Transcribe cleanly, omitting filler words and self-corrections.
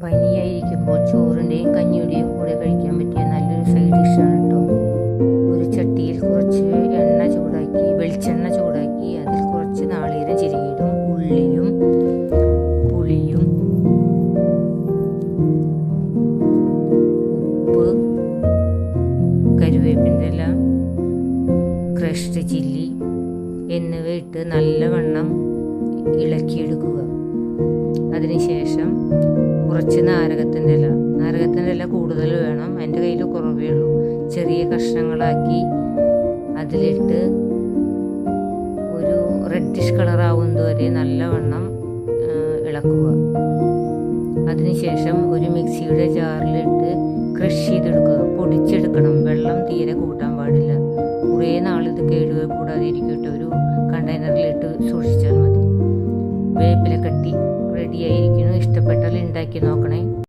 പനിയായിരിക്കുമ്പോൾ ചോറിൻ്റെയും കഞ്ഞിയുടെയും കൂടെ കഴിക്കാൻ പറ്റിയ നല്ലൊരു സൈഡ് ഡിഷാണ് കേട്ടോ. ഒരു ചട്ടിയിൽ കുറച്ച് വെളിച്ചെണ്ണ ചൂടാക്കി അതിൽ കുറച്ച് നാളികേരം ചിരകിയിടും, ഉള്ളിയും പുളിയും ഉപ്പ്, കരുവേപ്പിൻ്റെ ഇല, ക്രഷ്ഡ് ചില്ലി എന്നിവ ഇട്ട് നല്ലവണ്ണം ഇളക്കിയെടുക്കുക. അതിനുശേഷം കുറച്ച് നാരകത്തിൻ്റെ ഇല കൂടുതൽ വേണം, എൻ്റെ കയ്യിൽ കുറവേ ഉള്ളൂ. ചെറിയ കഷ്ണങ്ങളാക്കി അതിലിട്ട് ഒരു റെഡിഷ് കളറാവുന്നത് വരെ നല്ലവണ്ണം ഇളക്കുക. അതിനുശേഷം ഒരു മിക്സിയുടെ ജാറിലിട്ട് ക്രഷ് ചെയ്തെടുക്കുക, പൊടിച്ചെടുക്കണം. വെള്ളം തീരെ കൂട്ടാൻ പാടില്ല. കുറേ നാളിത് കേടുവ കൂടാതെ ഇരിക്കട്ടെ. ഒരു കണ്ടെയ്നറിലിട്ട് സൂക്ഷിച്ചാൽ മതി. വേപ്പില കട്ടി റെഡിയായിരിക്കുന്നു. ഇഷ്ടപ്പെട്ടാൽ ഉണ്ടാക്കി നോക്കണേ.